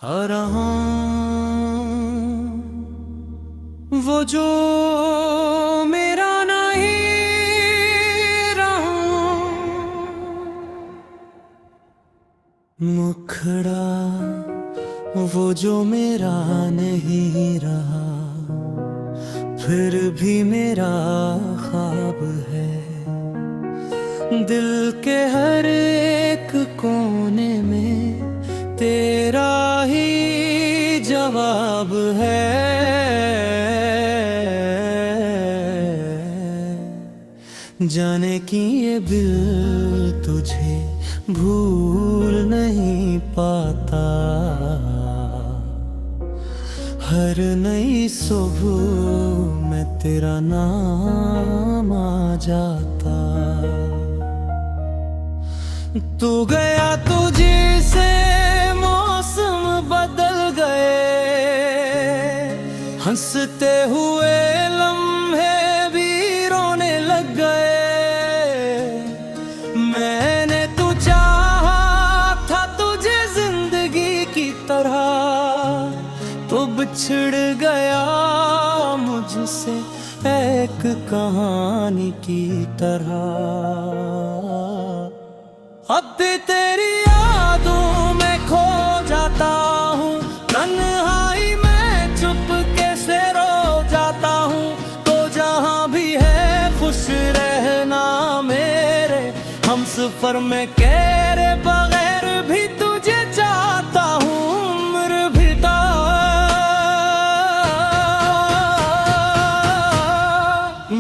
आ रहा वो जो मेरा नहीं रहा, मुखड़ा वो जो मेरा नहीं रहा, फिर भी मेरा ख्वाब है। दिल के हर एक कोने में तेरा ही जवाब है। जाने कि ये दिल तुझे भूल नहीं पाता, हर नई सुबह में तेरा नाम आ जाता। तू गया तुझे से मौसम बदल गए, हंसते हुए लम्हे भी रोने लग गए। मैंने तू चाहा था तुझे जिंदगी की तरह, तो बिछड़ गया मुझसे एक कहानी की तरह। अब तेरी यादों में खो जाता हूँ, तन्हाई में चुपके से रो जाता हूँ। तो जहाँ भी है खुश रहना मेरे हमसफर में, केरे बगैर भी तुझे चाहता हूँ उम्र बिता।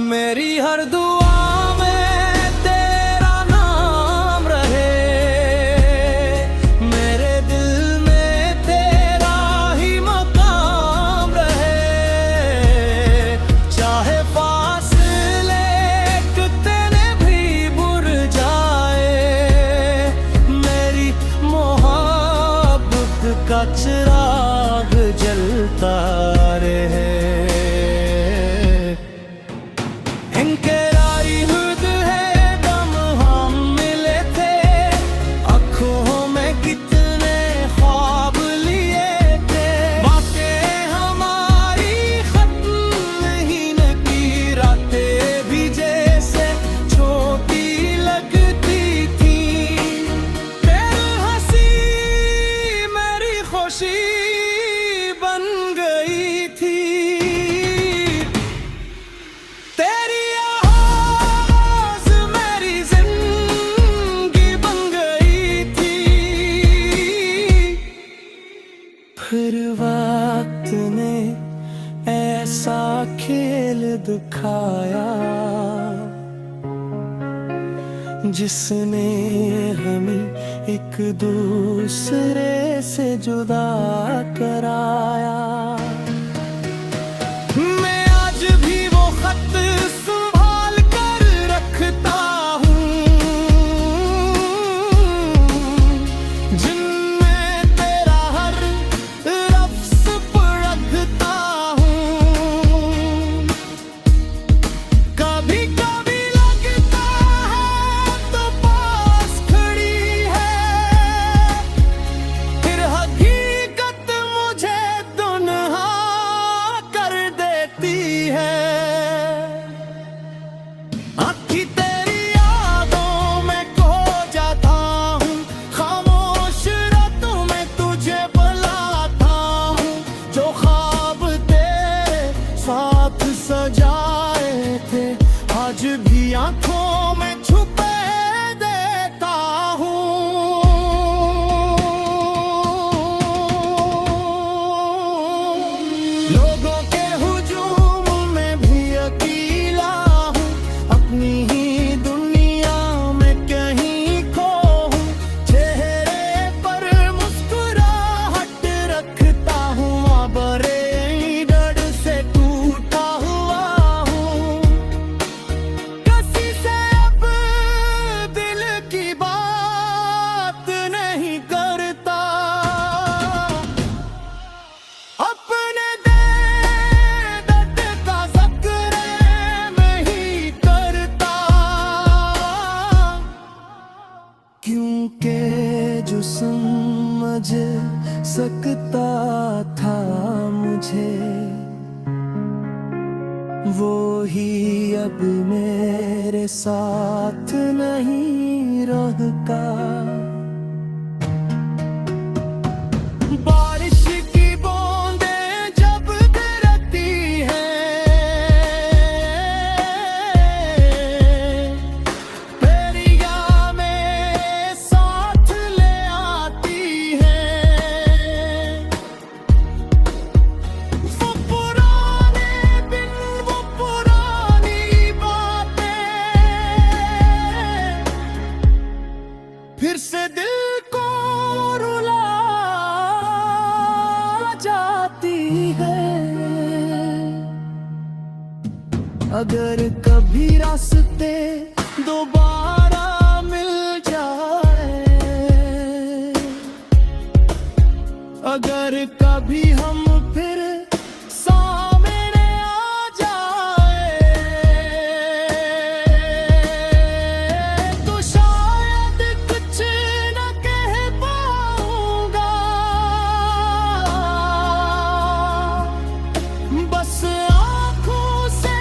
मेरी हर दुआ में तेरा नाम रहे, मेरे दिल में तेरा ही मकाम रहे। चाहे फासले कितने भी बुर जाए, मेरी मोहब्बत का चिराग जलता रहे। बन गई थी तेरी आवाज़, मेरी जिंदगी बन गई थी। फिर वक्त ने ऐसा खेल दिखाया, जिसने हमें एक दूसरे से जुदा कराया। मैं आज भी वो खत संभाल कर रखता हूँ, जिनमें तेरा हर लफ्ज़ पढ़ता हूँ। कभी कभी लगता है तो पास खड़ी है, फिर हकीकत मुझे दुनिया लगता था मुझे, वो ही अब मेरे साथ नहीं रहता। बारिश की बूंदें जब गिरती हैं, दरिया में साथ ले आती हैं। वो पुराने दिन, वो पुरानी बातें फिर से दिल को रुला जाती है। अगर कभी रास्ते दोबारा मिल जाए, अगर कभी हम फिर सामने आ जाए, तो शायद कुछ न कह पाऊंगा, बस आंखों से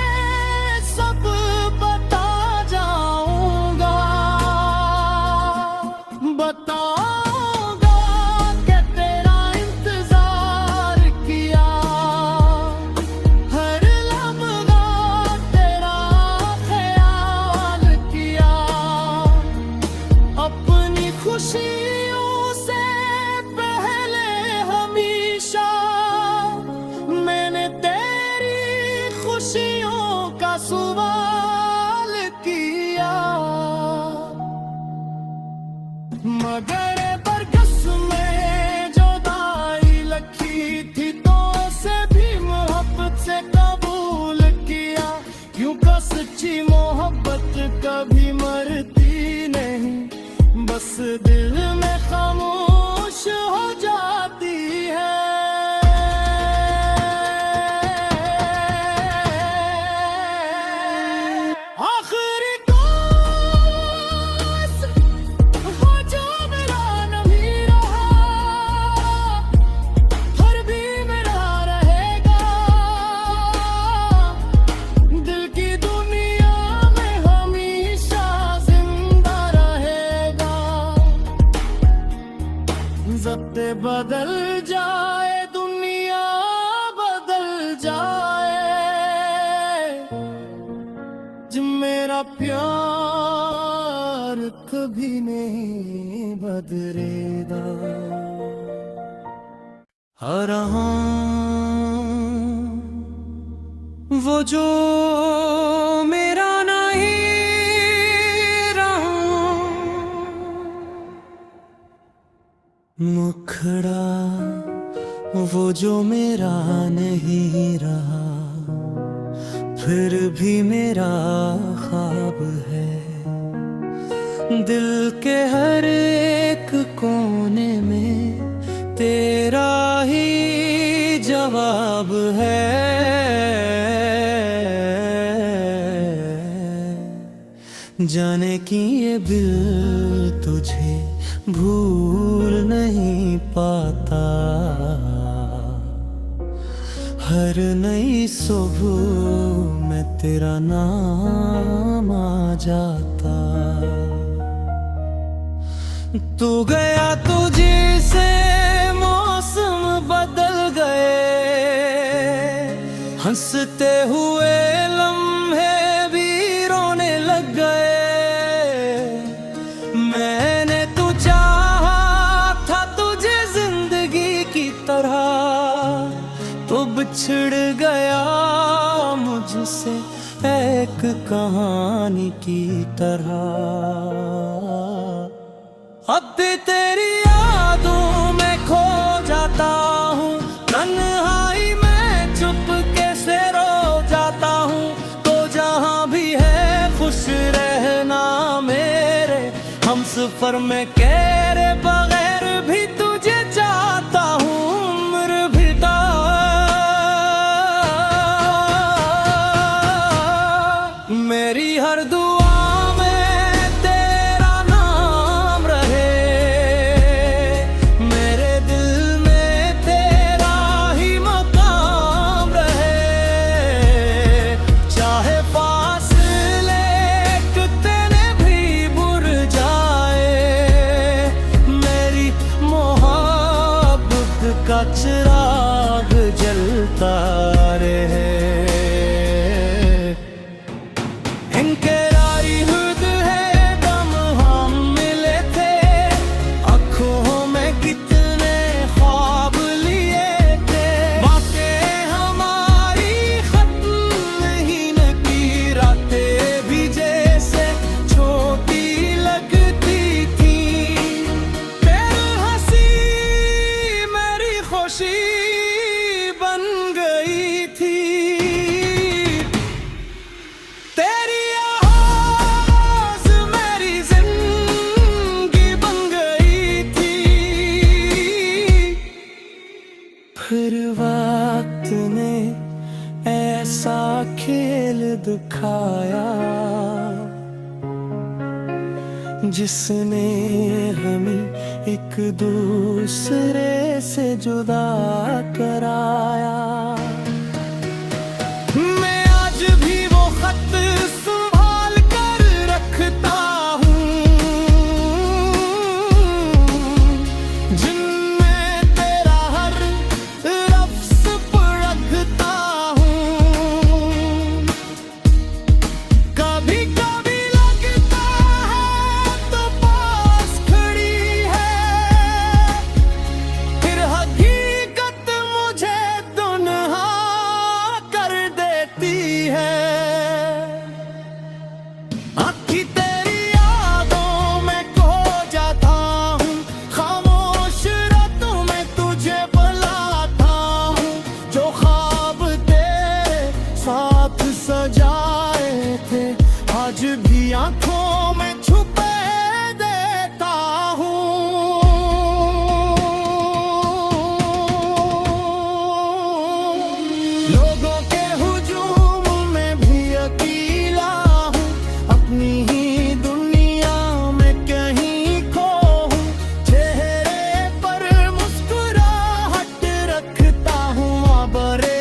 सब बता जाऊंगा। बताऊंगा कि तेरा इंतजार किया, हर लम्हा तेरा ख्याल किया। अपनी खुशियों से पहले हमेशा मैंने तेरी खुशियों का सवाल किया। मगर बरगस में जो दाई लगी थी, तो उसे भी मोहब्बत से कबूल किया। यूं का सच्ची मोहब्बत कभी मरती नहीं, बस दिल में खामोश हो जाती है। आखिरी दोस्त वो जो मेरा नहीं रहा, फिर भी मेरा रहेगा। दिल की दुनिया में हमेशा जिंदा रहेगा। वक्त बदल जाए, दुनिया बदल जाए, जो मेरा प्यार कभी नहीं बदलेगा। आ रहा वो जो मेरा नहीं रहा, मुखड़ा वो जो मेरा नहीं रहा, फिर भी मेरा ख्वाब है। दिल के हर एक कोने में तेरा ही जवाब है। जाने कि ये दिल तुझे भूल नहीं पाता, हर नई सुबह में तेरा नाम आ जाता। तू गया तुझे से मौसम बदल गए, हंसते हुए लम्हे भी रोने लग गए। मैंने तू चाहा था तुझे जिंदगी की तरह, तो बिछड़ गया मुझसे एक कहानी की तरह। अब भी तेरी यादों में खो जाता हूँ, तन्हाई में चुपके से रो जाता हूँ। तो जहाँ भी है खुश रहना मेरे हमसफर में, तेरे बगैर भी तुझे चाहता हूँ। उम्र बिता मेरी हर दुआ में तेरा नाम रहे, मेरे दिल में का चिराग जलता रहे। इनके राई हुद है दम हम मिले थे, आँखों में कितने ख्वाब लिए थे। बातें हमारी खत्म नहीं न की, रातें भी जैसे छोटी लगती थी। तेरी हंसी मेरी खुशी बन गई थी, तेरी आवाज़ मेरी जिंदगी बन गई थी। फिर वक्त ने ऐसा खेल दिखाया जिसने हमें एक दूसरे से जुदा कराया। मैं आज भी वो खत संभाल कर रखता हूँ, जिनमें तेरा हर लफ्ज़ पढ़ता हूँ। कभी कभी लगता है तो पास खड़ी है, फिर हकीकत मुझे दुनहा कर देती है। आँखी तेरी यादों में खो जाता हूँ, खामोश रातों में तुझे बुलाता हूँ। जो ख्वाब तेरे साथ सजाए थे, आज भी आँखों में छुपे देता हूँ। लोगों के हुजूम में भी अकेला हूँ, अपनी ही दुनिया में कहीं खो हूँ। चेहरे पर मुस्कुराहट रखता हूँ, बड़े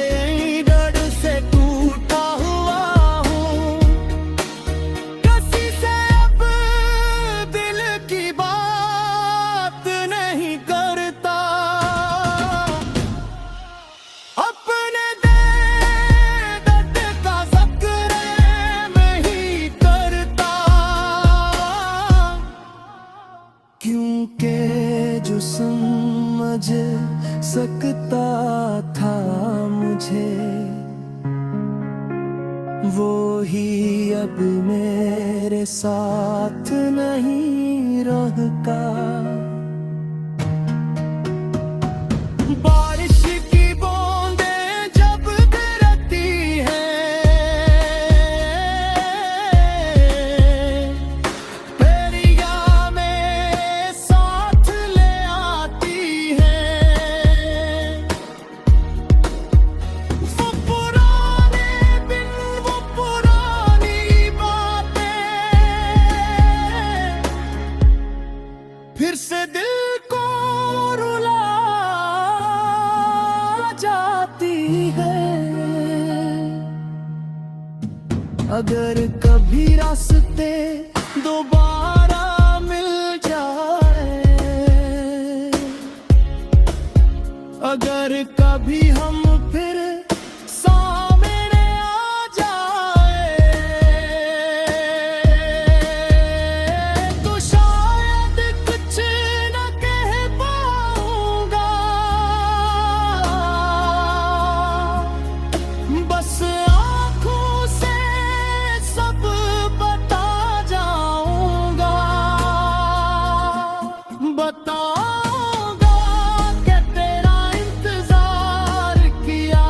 डर से टूटा हुआ हूँ। किसी से अब दिल की बात नहीं करता, अपने दर्द का ज़िक्र नहीं करता। क्योंकि जो समझ सकता था मुझे, वो ही अब मेरे साथ नहीं रहता। बारिश की बूंदें जब गिरती हैं, तेरी यादें साथ ले आती हैं। वो पुराने दिन, वो पुरानी बातें फिर से दिल को रुला जाती है। अगर कभी रास्ते दोबारा मिल जाए, अगर कभी हम फिर सामने आ जाए, तो शायद कुछ न कह पाऊंगा, बस आँखों से सब बता जाऊंगा। बताऊंगा कि तेरा इंतजार किया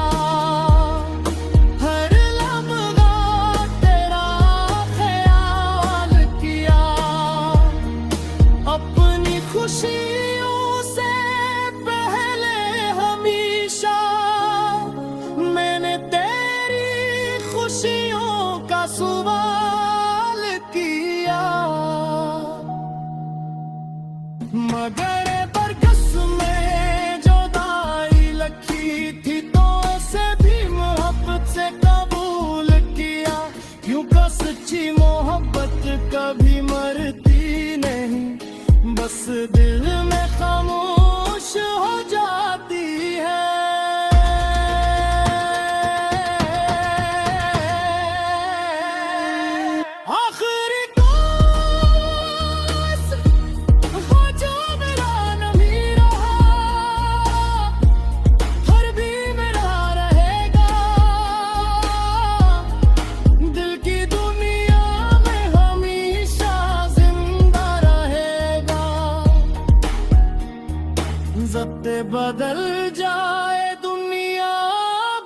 जाए, दुनिया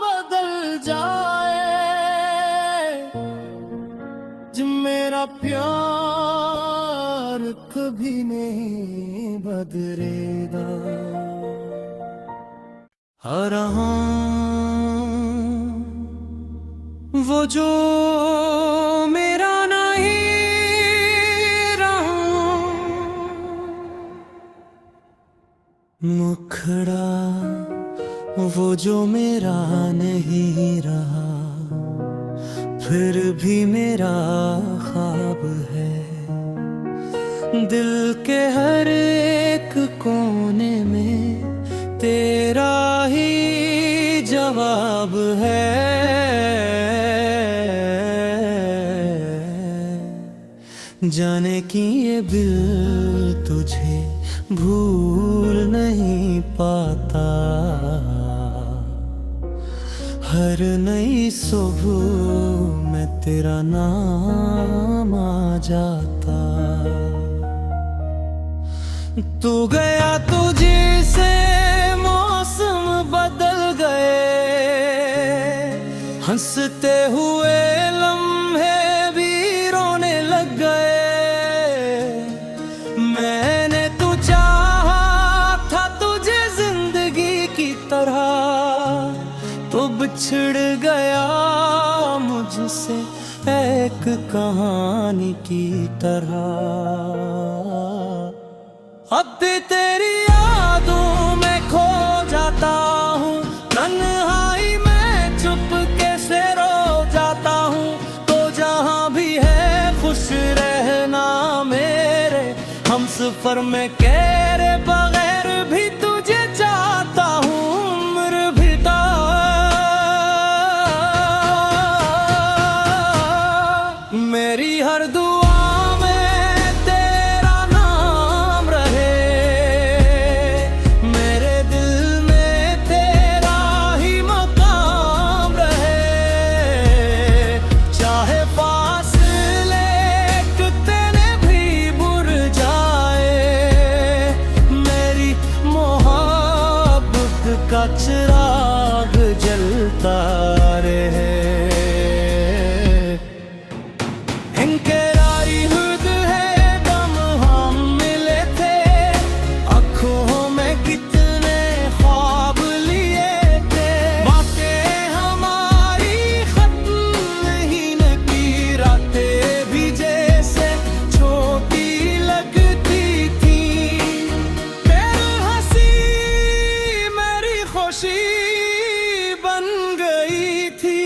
बदल जाए, जो मेरा प्यार कभी नहीं बदलेगा। आ रहा वो जो मेरा नहीं रहा, मुखड़ा वो जो मेरा नहीं रहा, फिर भी मेरा ख्वाब है। दिल के हर एक कोने में तेरा ही जवाब है। जाने कि ये दिल तुझे भूल नहीं पाता, हर नई सुबह में तेरा नाम आ जाता। तू गया तुझे से मौसम बदल गए, हंसते हुए लम्हे भी रोने लग गए। मैंने तू चाहा था तुझे जिंदगी की तरह, तो बिछड़ गया मुझसे एक कहानी की तरह। अब तेरी यादों में खो जाता हूँ, तन्हाई में चुपके से रो जाता हूँ। तो जहाँ भी है खुश रहना मेरे हमसफर में, केरे बगैर भी तुझे चाहता हूँ। उम्र बिता मेरी हर दुआ में तेरा नाम रहे, मेरे दिल में तेरा ही मकाम रहे। चाहे फासले कितने भी बुर जाए, मेरी मोहब्बत का चिराग जलता रहे। बन गई थी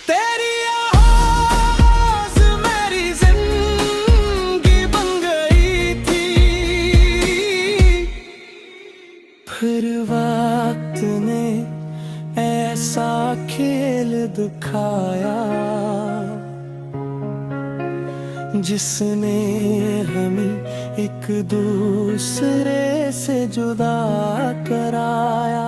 तेरी आवाज़, मेरी जिंदगी बन गई थी। फिर वक्त ने ऐसा खेल दिखाया, जिसने हमें एक दूसरे से जुदा कराया।